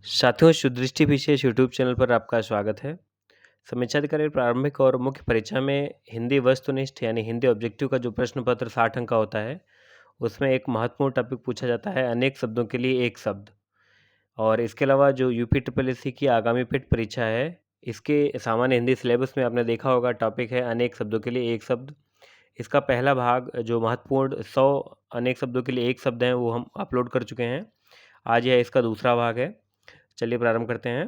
साथियों, सुदृष्टि विशेष YouTube channel पर आपका स्वागत है। समीक्षाधिकारी प्रारंभिक और मुख्य परीक्षा में हिंदी वस्तुनिष्ठ यानी हिंदी ऑब्जेक्टिव का जो प्रश्न पत्र 60 अंक का होता है, उसमें एक महत्वपूर्ण टॉपिक पूछा जाता है अनेक शब्दों के लिए एक शब्द। और इसके अलावा जो यूपी ट्रिपल एससी की आगामी पेट परीक्षा है, इसके सामान्य हिंदी सिलेबस में आपने देखा होगा टॉपिक है अनेक शब्दों के लिए एक शब्द। इसका पहला भाग जो महत्वपूर्ण 100 अनेक शब्दों के लिए एक शब्द हैं वो हम अपलोड कर चुके हैं। आज यह इसका दूसरा भाग है। चलिए प्रारंभ करते हैं।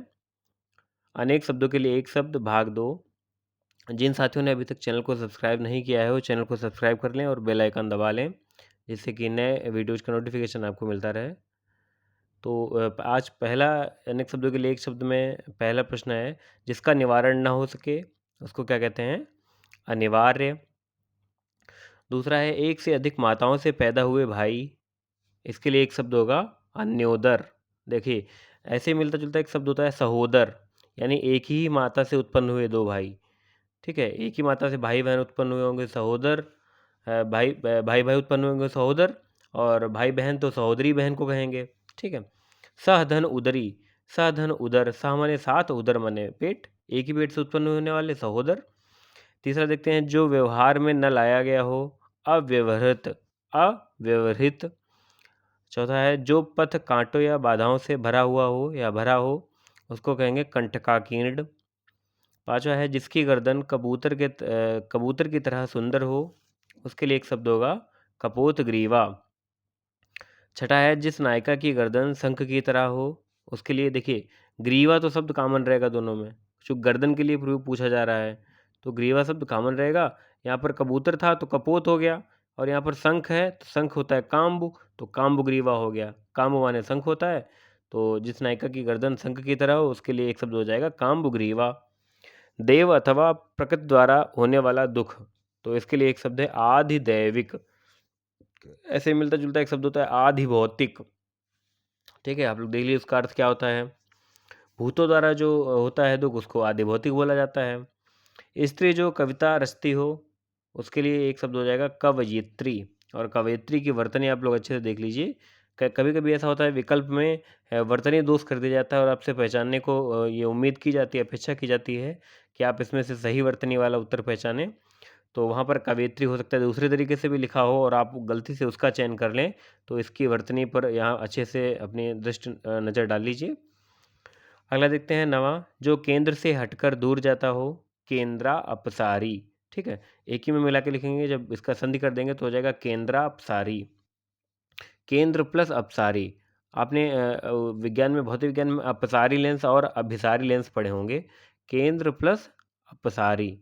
अनेक शब्दों के लिए एक शब्द भाग 2। जिन साथियों ने अभी तक चैनल को सब्सक्राइब नहीं किया है वो चैनल को सब्सक्राइब कर लें और बेल आइकन दबा लें, जिससे कि नए वीडियोज़ का नोटिफिकेशन आपको मिलता रहे। तो आज पहला अनेक शब्दों के लिए एक शब्द में पहला प्रश्न है, जिसका निवारण ना हो सके उसको क्या कहते हैं? अनिवार्य। दूसरा है, एक से अधिक माताओं से पैदा हुए भाई, इसके लिए एक शब्द होगा अन्योदर। देखिए, ऐसे मिलता जुलता एक शब्द होता है सहोदर, यानी एक ही माता से उत्पन्न हुए दो भाई। ठीक है, एक ही माता से भाई बहन उत्पन्न हुए होंगे सहोदर, भाई भाई भाई उत्पन्न हुए होंगे सहोदर, और भाई बहन तो सहोदरी बहन को कहेंगे। ठीक है। सहधन उदरी, सहधन उदर, सह माने साथ, उदर माने पेट, एक ही पेट से उत्पन्न होने वाले सहोदर। तीसरा देखते हैं, जो व्यवहार में न लाया गया हो, अव्यवहृत, अव्यवहृत। चौथा है, जो पथ कांटों या बाधाओं से भरा हुआ हो या भरा हो, उसको कहेंगे कंटकाकीर्ण। पांचवा है, जिसकी गर्दन कबूतर की तरह सुंदर हो, उसके लिए एक शब्द होगा कपोत ग्रीवा। छठा है, जिस नायिका की गर्दन शंख की तरह हो, उसके लिए देखिए ग्रीवा तो शब्द कॉमन रहेगा दोनों में, जो गर्दन के लिए पूछा जा रहा है तो ग्रीवा शब्द कॉमन रहेगा। यहाँ पर कबूतर था तो कपोत हो गया, और यहाँ पर शंख है तो शंख होता है काम्बु, तो काम्बु ग्रीवा हो गया। काम्बु माने शंख होता है, तो जिस नायिका की गर्दन शंख की तरह हो उसके लिए एक शब्द हो जाएगा काम्बु ग्रीवा। देव अथवा प्रकृति द्वारा होने वाला दुख, तो इसके लिए एक शब्द है आधिदैविक। ऐसे मिलता जुलता एक शब्द होता है आधिभौतिक। ठीक है, आप लोग देख लीजिए उसका अर्थ क्या होता है। भूतों द्वारा जो होता है दुख, उसको आधिभौतिक बोला जाता है। स्त्री जो कविता रचती हो, उसके लिए एक शब्द हो जाएगा कवयित्री। और कवयित्री की वर्तनी आप लोग अच्छे से देख लीजिए। कभी कभी ऐसा होता है विकल्प में वर्तनी दोष कर दिया जाता है, और आपसे पहचानने को ये उम्मीद की जाती है, अपेक्षा की जाती है कि आप इसमें से सही वर्तनी वाला उत्तर पहचानें। तो वहाँ पर कवयित्री हो सकता है दूसरे तरीके से भी लिखा हो और आप गलती से उसका चयन कर लें, तो इसकी वर्तनी पर यहाँ अच्छे से अपनी दृष्टि नज़र डाल लीजिए। अगला देखते हैं नवा, जो केंद्र से हटकर दूर जाता हो, केंद्रा अपसारी। ठीक है, एक ही में मिला के लिखेंगे, जब इसका संधि कर देंगे तो हो जाएगा केंद्रा अपसारी। केंद्र प्लस अपसारी, आपने विज्ञान में, भौतिक विज्ञान में अपसारी लेंस और अभिसारी लेंस पढ़े होंगे। केंद्र प्लस अपसारी।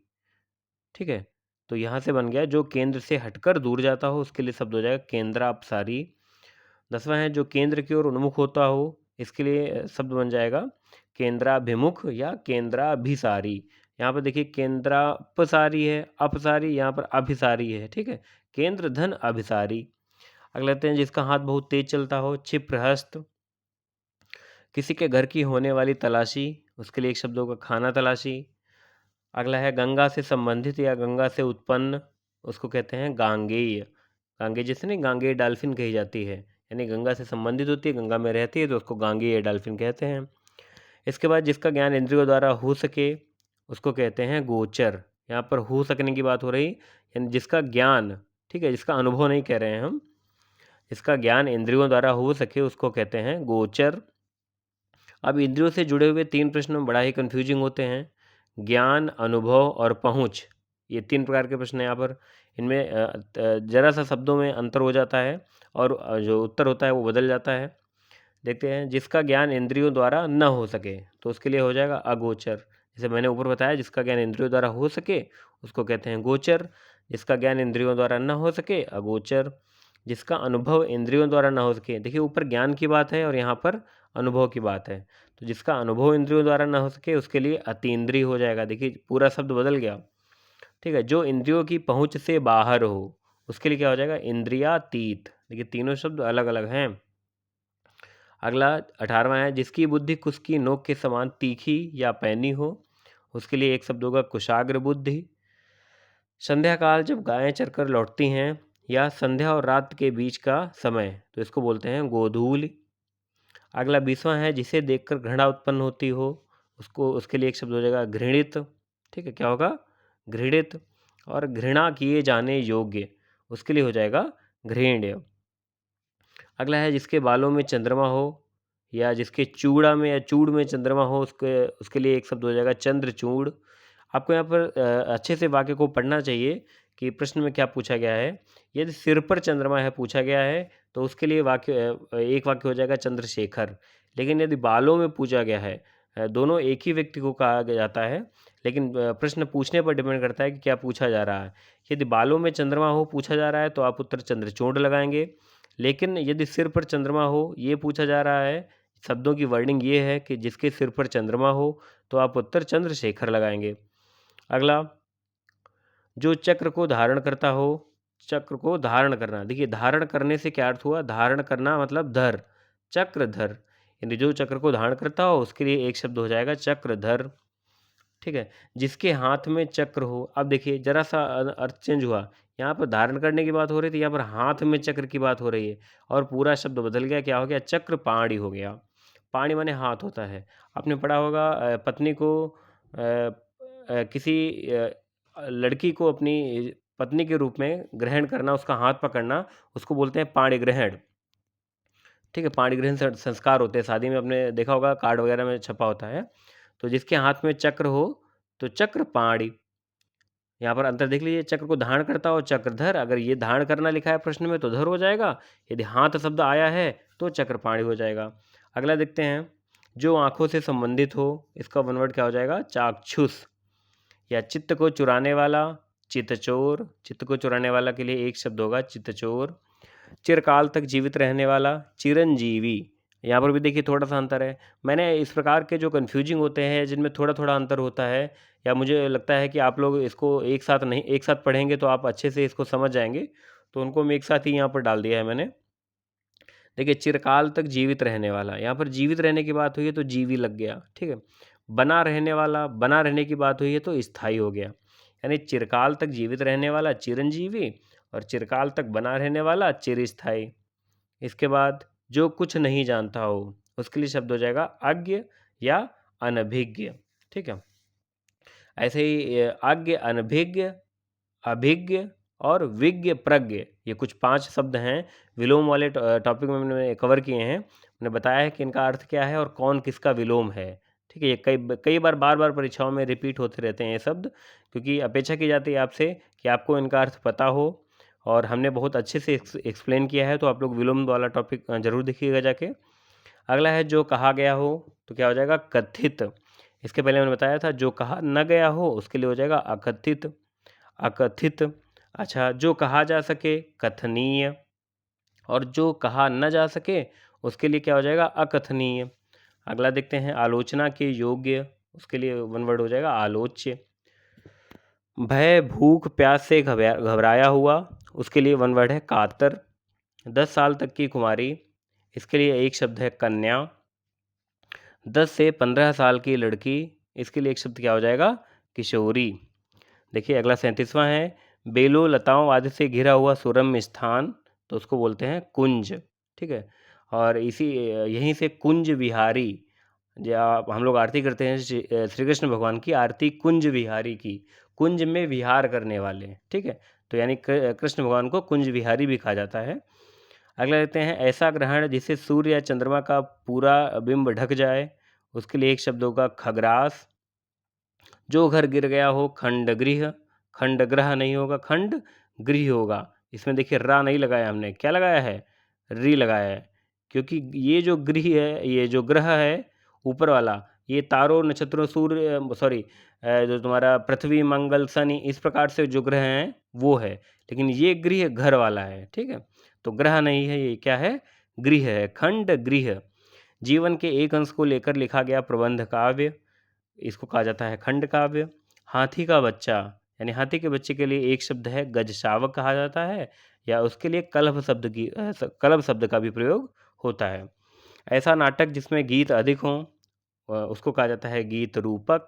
ठीक है, तो यहाँ से बन गया जो केंद्र से हटकर दूर जाता हो, उसके लिए शब्द हो जाएगा केंद्रा अपसारी। 10वां है, जो केंद्र की ओर उन्मुख होता हो, इसके लिए शब्द बन जाएगा केंद्राभिमुख या केंद्राभिसारी। यहाँ पर देखिए केंद्रापसारी है, अपसारी, यहाँ पर अभिसारी है। ठीक है, केंद्र धन अभिसारी। अगला लेते हैं, जिसका हाथ बहुत तेज चलता हो, क्षिप्रहस्त। किसी के घर की होने वाली तलाशी, उसके लिए एक शब्द होगा खाना तलाशी। अगला है, गंगा से संबंधित या गंगा से उत्पन्न, उसको कहते हैं गांगेय। गांगेय जैसे नहीं, गांगेय डॉल्फिन कही जाती है, यानी गंगा से संबंधित होती है, गंगा में रहती है, तो उसको गांगेय डॉल्फिन कहते हैं। इसके बाद, जिसका ज्ञान इंद्रियों द्वारा हो सके, उसको कहते हैं गोचर। यहाँ पर हो सकने की बात हो रही, यानी जिसका ज्ञान, ठीक है, जिसका अनुभव नहीं कह रहे हैं हम, जिसका ज्ञान इंद्रियों द्वारा हो सके उसको कहते हैं गोचर। अब इंद्रियों से जुड़े हुए 3 प्रश्न बड़ा ही कन्फ्यूजिंग होते हैं, ज्ञान, अनुभव और पहुँच। ये 3 प्रकार के प्रश्न हैं यहाँ पर। इनमें ज़रा सा शब्दों में अंतर हो जाता है, और जो उत्तर होता है वो बदल जाता है। देखते हैं, जिसका ज्ञान इंद्रियों द्वारा न हो सके, तो उसके लिए हो जाएगा अगोचर। जैसे मैंने ऊपर बताया, जिसका ज्ञान इंद्रियों द्वारा हो सके उसको कहते हैं गोचर, जिसका ज्ञान इंद्रियों द्वारा न हो सके अगोचर, जिसका अनुभव इंद्रियों द्वारा न हो सके। देखिए, ऊपर ज्ञान की बात है और यहाँ पर अनुभव की बात है, तो जिसका अनुभव इंद्रियों द्वारा न हो सके उसके लिए अतीन्द्रिय हो जाएगा। देखिए, पूरा शब्द बदल गया। ठीक है, जो इंद्रियों की पहुँच से बाहर हो, उसके लिए क्या हो जाएगा इंद्रियातीत। देखिए, तीनों शब्द अलग अलग हैं। अगला 18वां है, जिसकी बुद्धि कुश की नोक के समान तीखी या पैनी हो, उसके लिए एक शब्द होगा कुशाग्र बुद्धि। संध्या काल जब गायें चरकर लौटती हैं, या संध्या और रात के बीच का समय, तो इसको बोलते हैं गोधूलि। अगला 20वां है, जिसे देखकर घृणा उत्पन्न होती हो, उसके लिए एक शब्द हो जाएगा घृणित। ठीक है, क्या होगा? घृणित। और घृणा किए जाने योग्य, उसके लिए हो जाएगा घृण्य। अगला है, जिसके बालों में चंद्रमा हो या जिसके चूड़ा में या चूड़ में चंद्रमा हो, उसके लिए एक शब्द हो जाएगा चंद्रचूड़। आपको यहाँ पर अच्छे से वाक्य को पढ़ना चाहिए कि प्रश्न में क्या पूछा गया है। यदि सिर पर चंद्रमा है पूछा गया है तो उसके लिए एक वाक्य हो जाएगा चंद्रशेखर। लेकिन यदि बालों में पूछा गया है, दोनों एक ही व्यक्ति को कहा जाता है, लेकिन प्रश्न पूछने पर डिपेंड करता है कि क्या पूछा जा रहा है। यदि बालों में चंद्रमा हो पूछा जा रहा है तो आप उत्तर चंद्रचूड़ लगाएंगे। लेकिन यदि सिर पर चंद्रमा हो ये पूछा जा रहा है, शब्दों की वर्डिंग ये है कि जिसके सिर पर चंद्रमा हो, तो आप उत्तर चंद्रशेखर लगाएंगे। अगला, जो चक्र को धारण करता हो, चक्र को धारण करना, देखिए धारण करने से क्या अर्थ हुआ? धारण करना मतलब धर, चक्रधर। यानी जो चक्र को धारण करता हो उसके लिए एक शब्द हो जाएगा चक्रधर। ठीक है, जिसके हाथ में चक्र हो। अब देखिए जरा सा अर्थ चेंज हुआ, यहाँ पर धारण करने की बात हो रही थी, यहाँ पर हाथ में चक्र की बात हो रही है और पूरा शब्द बदल गया। क्या हो गया? चक्र पाणी हो गया। पाणी माने हाथ होता है। आपने पढ़ा होगा पत्नी को किसी लड़की को अपनी पत्नी के रूप में ग्रहण करना, उसका हाथ पकड़ना, उसको बोलते हैं पाणी ग्रहण। ठीक है, पाणी ग्रहण संस्कार होते हैं शादी में, आपने देखा होगा कार्ड वगैरह में छपा होता है। तो जिसके हाथ में चक्र हो तो चक्र पाणी। यहाँ पर अंतर देख लीजिए, चक्र को धारण करता हो चक्रधर, अगर ये धारण करना लिखा है प्रश्न में तो धर हो जाएगा, यदि हाथ शब्द आया है तो चक्रपाणी हो जाएगा। अगला देखते हैं, जो आंखों से संबंधित हो, इसका वन वर्ड क्या हो जाएगा? चाक्षुष। या चित्त को चुराने वाला, चित्तचोर। चित्त को चुराने वाला के लिए एक शब्द होगा चित्तचोर। चिरकाल तक जीवित रहने वाला, चिरंजीवी। यहाँ पर भी देखिए थोड़ा सा अंतर है। मैंने इस प्रकार के जो कन्फ्यूजिंग होते हैं, जिनमें थोड़ा थोड़ा अंतर होता है, या मुझे लगता है कि आप लोग इसको एक साथ पढ़ेंगे तो आप अच्छे से इसको समझ जाएंगे, तो उनको मैं एक साथ ही यहाँ पर डाल दिया है मैंने। देखिए, चिरकाल तक जीवित रहने वाला, यहाँ पर जीवित रहने की बात हुई है तो जीवी लग गया। ठीक है, बना रहने वाला, बना रहने की बात हुई है तो स्थायी हो गया। यानी चिरकाल तक जीवित रहने वाला चिरंजीवी और चिरकाल तक बना रहने वाला चिरस्थायी। इसके बाद, जो कुछ नहीं जानता हो, उसके लिए शब्द हो जाएगा अज्ञ या अनभिज्ञ। ठीक है, ऐसे ही अज्ञ, अनभिज्ञ, अभिज्ञ और विज्ञ, प्रज्ञ, ये कुछ 5 शब्द हैं, विलोम वाले टॉपिक में मैंने कवर किए हैं। मैंने बताया है कि इनका अर्थ क्या है और कौन किसका विलोम है। ठीक है, ये कई बार बार परीक्षाओं में रिपीट होते रहते हैं ये शब्द, क्योंकि अपेक्षा की जाती है आपसे कि आपको इनका अर्थ पता हो, और हमने बहुत अच्छे से एक्सप्लेन किया है। तो आप लोग विलोम वाला टॉपिक ज़रूर देखिएगा जाके। अगला है, जो कहा गया हो, तो क्या हो जाएगा? कथित। इसके पहले मैंने बताया था, जो कहा न गया हो उसके लिए हो जाएगा अकथित, अकथित। अच्छा, जो कहा जा सके, कथनीय। और जो कहा न जा सके उसके लिए क्या हो जाएगा? अकथनीय। अगला देखते हैं, आलोचना के योग्य, उसके लिए वन वर्ड हो जाएगा आलोच्य। भय, भूख, प्यास से घबराया हुआ, उसके लिए वन वर्ड है कातर। 10 साल तक की कुमारी, इसके लिए एक शब्द है कन्या। 10 से 15 साल की लड़की, इसके लिए एक शब्द क्या हो जाएगा? किशोरी। देखिए अगला 37वां है, बेलों लताओं आदि से घिरा हुआ सुरम्य स्थान, तो उसको बोलते हैं कुंज। ठीक है, और यहीं से कुंज विहारी, जब हम लोग आरती करते हैं श्री कृष्ण भगवान की आरती कुंज विहारी की, कुंज में विहार करने वाले। ठीक है, तो यानी कृष्ण भगवान को कुंज विहारी भी कहा जाता है। अगला लेते हैं, ऐसा ग्रहण जिसे सूर्य या चंद्रमा का पूरा बिंब ढक जाए, उसके लिए एक शब्द होगा खग्रास। जो घर गिर गया हो, खंडगृह। खंडग्रह नहीं होगा, खंड गृह होगा। इसमें देखिए रा नहीं लगाया हमने, क्या लगाया है? री लगाया है, क्योंकि ये जो गृह है, ये जो ग्रह है ऊपर वाला, ये तारों, नक्षत्रों, सूर्य, सॉरी, जो तुम्हारा पृथ्वी, मंगल, शनि, इस प्रकार से जो ग्रह हैं वो है, लेकिन ये गृह घर वाला है। ठीक है, तो ग्रह नहीं है, ये क्या है? गृह है, खंड गृह। जीवन के एक अंश को लेकर लिखा गया प्रबंध काव्य, इसको कहा जाता है खंड काव्य। हाथी का बच्चा, यानी हाथी के बच्चे के लिए एक शब्द है गजशावक कहा जाता है, या उसके लिए कलभ शब्द का भी प्रयोग होता है। ऐसा नाटक जिसमें गीत अधिक हों, उसको कहा जाता है गीत रूपक।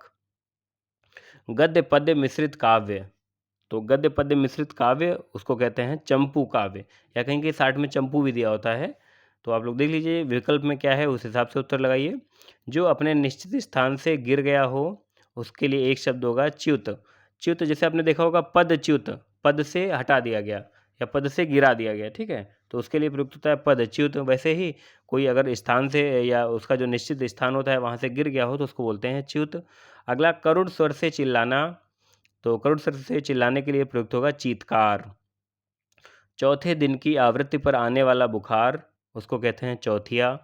गद्य पद्य मिश्रित काव्य, तो गद्य पद्य मिश्रित काव्य उसको कहते हैं चंपू काव्य, या कहीं के साइड में चंपू भी दिया होता है, तो आप लोग देख लीजिए विकल्प में क्या है, उस हिसाब से उत्तर लगाइए। जो अपने निश्चित स्थान से गिर गया हो उसके लिए एक शब्द होगा च्युत। च्युत जैसे आपने देखा होगा पदच्युत, पद से हटा दिया गया या पद से गिरा दिया गया, ठीक है, तो उसके लिए प्रयुक्त होता है पदच्युत। वैसे ही कोई अगर स्थान से या उसका जो निश्चित स्थान होता है वहाँ से गिर गया हो तो उसको बोलते हैं च्युत। अगला करुण स्वर से चिल्लाना, तो करुण स्वर से चिल्लाने के लिए प्रयुक्त होगा चीत्कार। चौथे दिन की आवृत्ति पर आने वाला बुखार उसको कहते हैं चौथिया।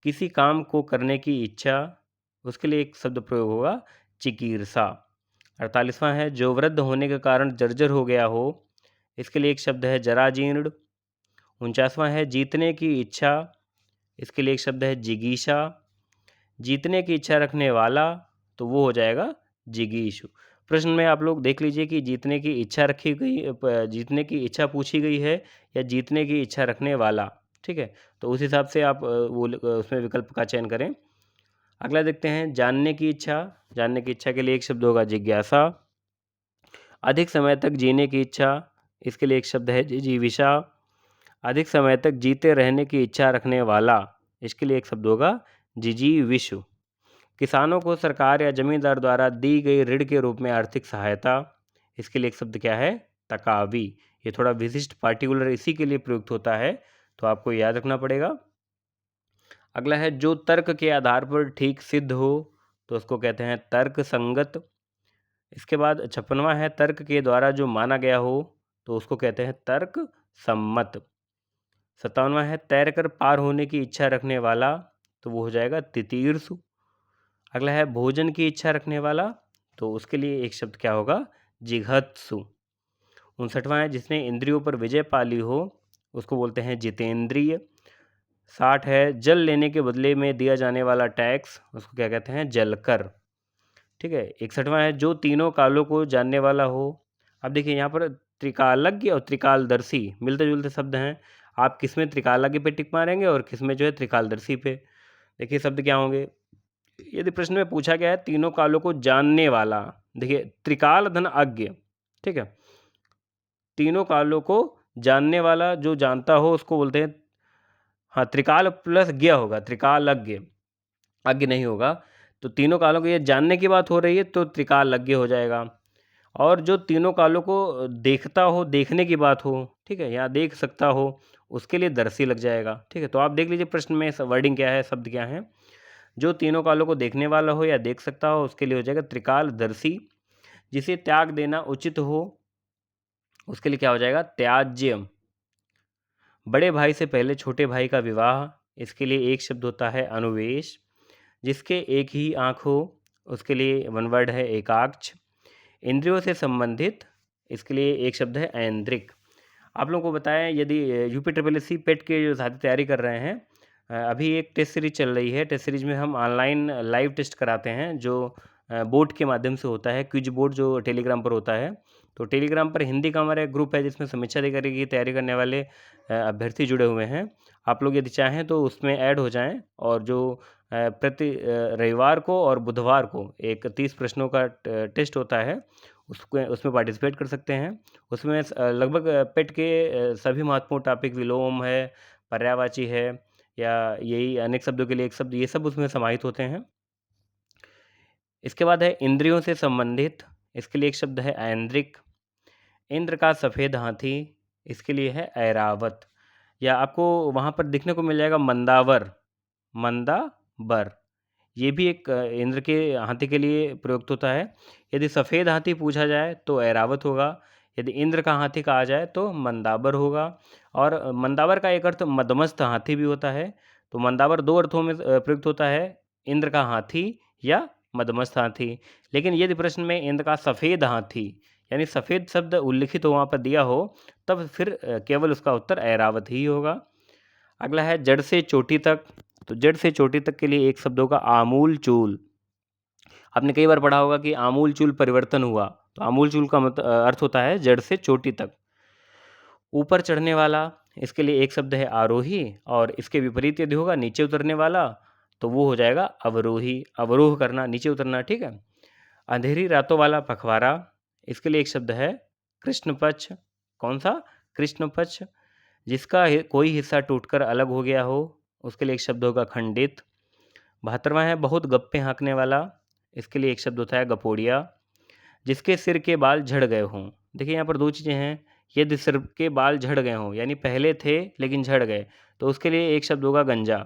किसी काम को करने की इच्छा, उसके लिए एक शब्द प्रयोग होगा चिकीर्षा। 48वां है जो वृद्ध होने के कारण जर्जर हो गया हो, इसके लिए एक शब्द है जराजीर्ण। 49वां है जीतने की इच्छा, इसके लिए एक शब्द है जिगीषा। जीतने की इच्छा रखने वाला, तो वो हो जाएगा जिगीषु। प्रश्न में आप लोग देख लीजिए कि जीतने की इच्छा रखी गई, जीतने की इच्छा पूछी गई है या जीतने की इच्छा रखने वाला, ठीक है, तो उस हिसाब से आप उसमें विकल्प का चयन करें। अगला देखते हैं जानने की इच्छा। जानने की इच्छा के लिए एक शब्द होगा जिज्ञासा। अधिक समय तक जीने की इच्छा, इसके लिए एक शब्द है जिजीविषा। अधिक समय तक जीते रहने की इच्छा रखने वाला, इसके लिए एक शब्द होगा जिजीविषु। किसानों को सरकार या जमींदार द्वारा दी गई ऋण के रूप में आर्थिक सहायता, इसके लिए एक शब्द क्या है तकावी। ये थोड़ा विशिष्ट पार्टिकुलर इसी के लिए प्रयुक्त होता है, तो आपको याद रखना पड़ेगा। अगला है जो तर्क के आधार पर ठीक सिद्ध हो, तो उसको कहते हैं तर्क संगत। इसके बाद 56वां है तर्क के द्वारा जो माना गया हो, तो उसको कहते हैं तर्क सम्मत। 57वां है तैरकर पार होने की इच्छा रखने वाला, तो वो हो जाएगा तितीर्षु। अगला है भोजन की इच्छा रखने वाला, तो उसके लिए एक शब्द क्या होगा जिघत्सु। 59वां है जिसने इंद्रियों पर विजय पा ली हो, उसको बोलते हैं जितेंद्रिय। 60 है जल लेने के बदले में दिया जाने वाला टैक्स, उसको क्या कहते हैं जलकर, ठीक है। 61वां है जो तीनों कालों को जानने वाला हो। अब देखिए यहाँ पर त्रिकालज्ञ और त्रिकालदर्शी मिलते जुलते शब्द हैं, आप किस में त्रिकालज्ञ पे टिक मारेंगे और किस में जो है त्रिकालदर्शी पे। देखिए शब्द क्या होंगे, यदि प्रश्न में पूछा गया है तीनों कालों को जानने वाला, देखिए त्रिकाल धन अज्ञ, ठीक है, तीनों कालों को जानने वाला जो जानता हो उसको बोलते हैं, हाँ त्रिकाल प्लस ज्ञ होगा, त्रिकालज्ञ, अज्ञ नहीं होगा। तो तीनों कालों को ये जानने की बात हो रही है तो त्रिकालज्ञ हो जाएगा। और जो तीनों कालों को देखता हो, देखने की बात हो, ठीक है, यहाँ देख सकता हो, उसके लिए दर्शी लग जाएगा, ठीक है। तो आप देख लीजिए प्रश्न में वर्डिंग क्या है, शब्द क्या है। जो तीनों कालों को देखने वाला हो या देख सकता हो उसके लिए हो जाएगा त्रिकालदर्शी। जिसे त्याग देना उचित हो उसके लिए क्या हो जाएगा त्याज्य। बड़े भाई से पहले छोटे भाई का विवाह, इसके लिए एक शब्द होता है अनुवेश। जिसके एक ही आँख हो उसके लिए वन वर्ड है एकाक्ष। इंद्रियों से संबंधित, इसके लिए एक शब्द है ऐन्द्रिक। आप लोगों को बताएं यदि UPSSC पेट के जो साथी तैयारी कर रहे हैं, अभी एक टेस्ट सीरीज चल रही है। टेस्ट सीरीज में हम ऑनलाइन लाइव टेस्ट कराते हैं जो बोर्ड के माध्यम से होता है, क्विज बोर्ड जो टेलीग्राम पर होता है। तो टेलीग्राम पर हिंदी का हमारा एक ग्रुप है जिसमें समीक्षा अधिकारी की तैयारी करने वाले अभ्यर्थी जुड़े हुए हैं। आप लोग यदि चाहें तो उसमें ऐड हो जाएं और जो प्रति रविवार को और बुधवार को एक 30 प्रश्नों का टेस्ट होता है उसमें पार्टिसिपेट कर सकते हैं। उसमें लगभग पेट के सभी महत्वपूर्ण टॉपिक, विलोम है, पर्यायवाची है, या यही अनेक शब्दों के लिए एक शब्द, ये सब उसमें समाहित होते हैं। इसके बाद है इंद्रियों से संबंधित, इसके लिए एक शब्द है ऐन्द्रिक। इंद्र का सफ़ेद हाथी, इसके लिए है ऐरावत, या आपको वहाँ पर दिखने को मिल जाएगा मंदावर, मंदावर, ये भी एक इंद्र के हाथी के लिए प्रयुक्त होता है। यदि सफ़ेद हाथी पूछा जाए तो ऐरावत होगा, यदि इंद्र का हाथी कहा जाए तो मंदावर होगा। और मंदावर का एक अर्थ मदमस्त हाथी भी होता है। तो मंदावर दो अर्थों में प्रयुक्त होता है, इंद्र का हाथी या मदमस्त हाथी। लेकिन यदि प्रश्न में इंद्र का सफ़ेद हाथी यानी सफ़ेद शब्द उल्लिखित हो, वहाँ पर दिया हो, तब फिर केवल उसका उत्तर ऐरावत ही होगा। अगला है जड़ से चोटी तक, तो जड़ से चोटी तक के लिए एक शब्द होगा आमूल चूल। आपने कई बार पढ़ा होगा कि आमूल चूल परिवर्तन हुआ, तो आमूल चूल का अर्थ होता है जड़ से चोटी तक। ऊपर चढ़ने वाला, इसके लिए एक शब्द है आरोही, और इसके विपरीत यदि होगा नीचे उतरने वाला तो वो हो जाएगा अवरोही, अवरोह करना, नीचे उतरना, ठीक है। अंधेरी रातों वाला पखवाड़ा, इसके लिए एक शब्द है कृष्ण पक्ष। कौन सा? कृष्ण पक्ष। जिसका कोई हिस्सा टूटकर अलग हो गया हो, उसके लिए एक शब्द होगा खंडित। 72वां है बहुत गप्पे हाँकने वाला, इसके लिए एक शब्द होता है गपोड़िया। जिसके सिर के बाल झड़ गए हों, देखिए यहाँ पर दो चीज़ें हैं। यदि सिर के बाल झड़ गए हों यानी पहले थे लेकिन झड़ गए, तो उसके लिए एक शब्द होगा गंजा।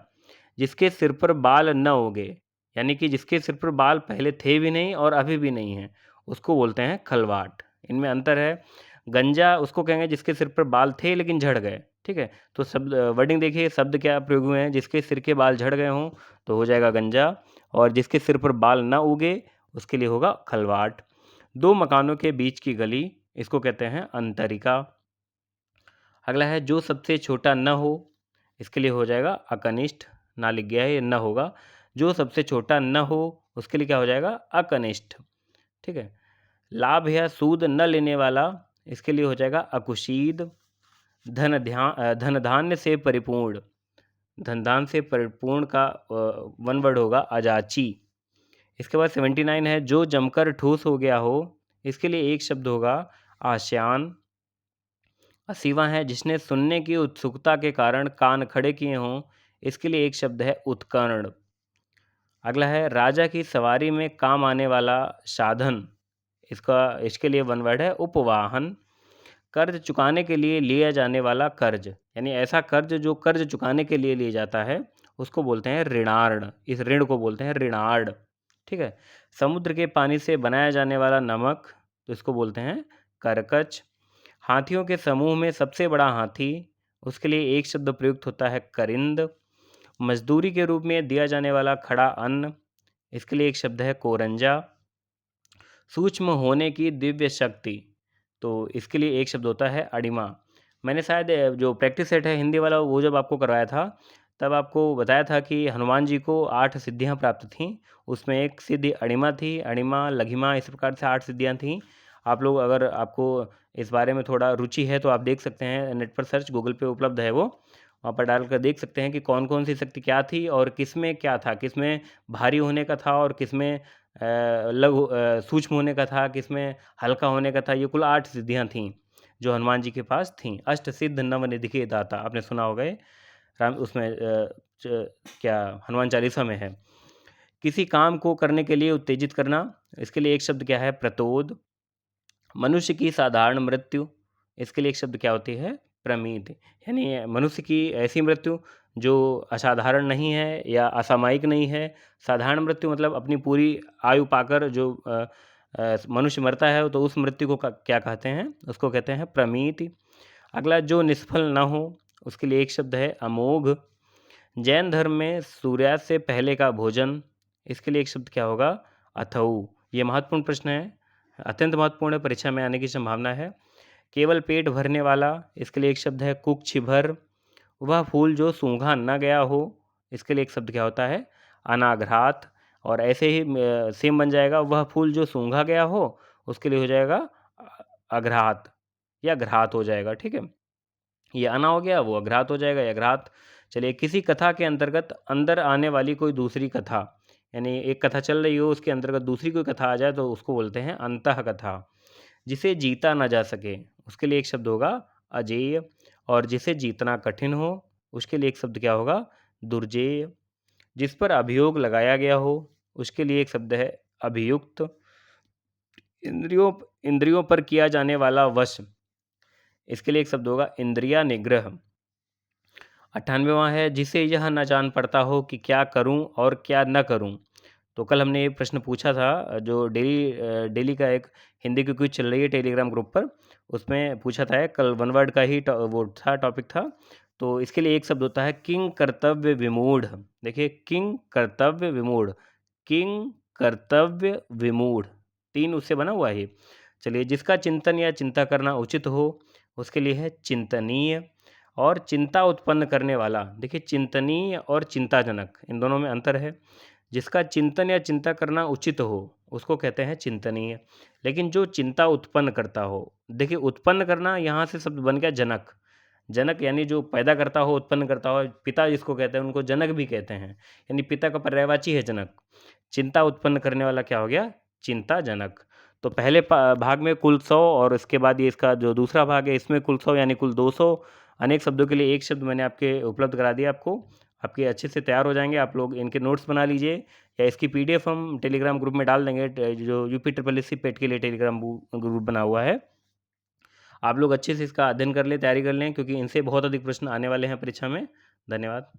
जिसके सिर पर बाल न उगे, यानी कि जिसके सिर पर बाल पहले थे भी नहीं और अभी भी नहीं हैं, उसको बोलते हैं खलवाट। इनमें अंतर है। गंजा उसको कहेंगे जिसके सिर पर बाल थे लेकिन झड़ गए, ठीक है। तो शब्द वर्डिंग देखिए, शब्द क्या प्रयोग हुए हैं, जिसके सिर के बाल झड़ गए हों तो हो जाएगा गंजा, और जिसके सिर पर बाल न उगे उसके लिए होगा खलवाट। दो मकानों के बीच की गली, इसको कहते हैं अंतरिका। अगला है जो सबसे छोटा न हो, इसके लिए हो जाएगा अकनिष्ठ। ना लिख गया है, ये न होगा। जो सबसे छोटा न हो उसके लिए क्या हो जाएगा अकनिष्ठ, ठीक है। लाभ या सूद न लेने वाला, इसके लिए हो जाएगा अकुशीद। धन धान्य से परिपूर्ण, धन धान से परिपूर्ण का वन वर्ड होगा अजाची। इसके बाद 79 है जो जमकर ठोस हो गया हो, इसके लिए एक शब्द होगा आशान। 80वां है जिसने सुनने की उत्सुकता के कारण कान खड़े किए हों, इसके लिए एक शब्द है उत्कर्ण। अगला है राजा की सवारी में काम आने वाला साधन, इसके लिए वन वर्ड है उपवाहन। कर्ज चुकाने के लिए लिया जाने वाला कर्ज, यानी ऐसा कर्ज जो कर्ज चुकाने के लिए लिया जाता है, उसको बोलते हैं ऋणार्ण। इस ऋण को बोलते हैं ऋणाढ़, ठीक है। समुद्र के पानी से बनाया जाने वाला नमक, तो इसको बोलते हैं करकच। हाथियों के समूह में सबसे बड़ा हाथी, उसके लिए एक शब्द प्रयुक्त होता है करिंद। मजदूरी के रूप में दिया जाने वाला खड़ा अन्न, इसके लिए एक शब्द है कोरंजा। सूक्ष्म होने की दिव्य शक्ति, तो इसके लिए एक शब्द होता है अडिमा। मैंने शायद जो प्रैक्टिस सेट है हिंदी वाला, वो जब आपको करवाया था तब आपको बताया था कि हनुमान जी को 8 सिद्धियां प्राप्त थीं। उसमें एक सिद्धि अडिमा थी, अडिमा लघिमा, इस प्रकार से 8 सिद्धियां थीं। आप लोग अगर आपको इस बारे में थोड़ा रुचि है तो आप देख सकते हैं, नेट पर सर्च, गूगल पे उपलब्ध है, वो वहाँ पर डालकर देख सकते हैं कि कौन कौन सी शक्ति क्या थी और किस में क्या था, किस में भारी होने का था और किस में लघु सूक्ष्म होने का था, किस में हल्का होने का था। ये कुल 8 सिद्धियाँ थीं जो हनुमान जी के पास थीं। अष्ट सिद्ध नवनिधि दाता, आपने सुना होगा ये, राम उसमें क्या हनुमान चालीसा में है। किसी काम को करने के लिए उत्तेजित करना, इसके लिए एक शब्द क्या है प्रतोद। मनुष्य की साधारण मृत्यु, इसके लिए एक शब्द क्या होती है प्रमीत। यानी मनुष्य की ऐसी मृत्यु जो असाधारण नहीं है या असामयिक नहीं है। साधारण मृत्यु मतलब अपनी पूरी आयु पाकर जो मनुष्य मरता है, तो उस मृत्यु को क्या कहते हैं, उसको कहते हैं प्रमीति। अगला जो निष्फल न हो, उसके लिए एक शब्द है अमोघ। जैन धर्म में सूर्यास्त से पहले का भोजन, इसके लिए एक शब्द क्या होगा अथऊ। ये महत्वपूर्ण प्रश्न है, अत्यंत महत्वपूर्ण है, परीक्षा में आने की संभावना है। केवल पेट भरने वाला, इसके लिए एक शब्द है कुक्षिभर। वह फूल जो सूंघा न गया हो, इसके लिए एक शब्द क्या होता है अनाघ्रात। और ऐसे ही सेम बन जाएगा, वह फूल जो सूंघा गया हो, उसके लिए हो जाएगा अघ्रात या घ्रात हो जाएगा, ठीक है। ये अना हो गया, वो अघ्रात हो जाएगा या घ्रात। चलिए, किसी कथा के अंतर्गत अंदर आने वाली कोई दूसरी कथा, यानी एक कथा चल रही हो उसके अंतर्गत दूसरी कोई कथा आ जाए तो उसको बोलते हैं अंतः कथा। जिसे जीता ना जा सके, उसके लिए एक शब्द होगा अजेय। और जिसे जीतना कठिन हो, उसके लिए एक शब्द क्या होगा दुर्जेय। जिस पर अभियोग लगाया गया हो, उसके लिए एक शब्द है अभियुक्त। इंद्रियों इंद्रियों पर किया जाने वाला वश, इसके लिए एक शब्द होगा इंद्रिया निग्रह। 98वां है जिसे यह न जान पड़ता हो कि क्या करूं और क्या न करूं। तो कल हमने ये प्रश्न पूछा था, जो डेली का एक हिंदी की क्विज चल रही है टेलीग्राम ग्रुप पर, उसमें पूछा था कल, वन वर्ड का ही वो था, टॉपिक था। तो इसके लिए एक शब्द होता है किंग कर्तव्य विमूढ़। देखिए, किंग कर्तव्य विमूढ़, किंग कर्तव्य विमूढ़, 3 उससे बना हुआ है। चलिए, जिसका चिंतन या चिंता करना उचित हो, उसके लिए है चिंतनीय। और चिंता उत्पन्न करने वाला, देखिए चिंतनीय और चिंताजनक, इन दोनों में अंतर है। जिसका चिंतन या चिंता करना उचित हो, उसको कहते हैं चिंतनीय। लेकिन जो चिंता उत्पन्न करता हो, देखिए उत्पन्न करना यहाँ से शब्द बन गया जनक। जनक यानी जो पैदा करता हो, उत्पन्न करता हो, पिता जिसको कहते हैं उनको जनक भी कहते हैं, यानी पिता का पर्यायवाची है जनक। चिंता उत्पन्न करने वाला क्या हो गया चिंताजनक। तो पहले भाग में कुल 100 और इसके बाद ये इसका जो दूसरा भाग है इसमें कुल 100 यानी कुल 200 अनेक शब्दों के लिए एक शब्द मैंने आपके उपलब्ध करा दिया आपको। आपके अच्छे से तैयार हो जाएंगे, आप लोग इनके नोट्स बना लीजिए या इसकी पीडीएफ हम टेलीग्राम ग्रुप में डाल देंगे, जो यूपी ट्रिपल एस सी पेट के लिए टेलीग्राम ग्रुप बना हुआ है। आप लोग अच्छे से इसका अध्ययन कर लें, तैयारी कर लें, क्योंकि इनसे बहुत अधिक प्रश्न आने वाले हैं परीक्षा में। धन्यवाद।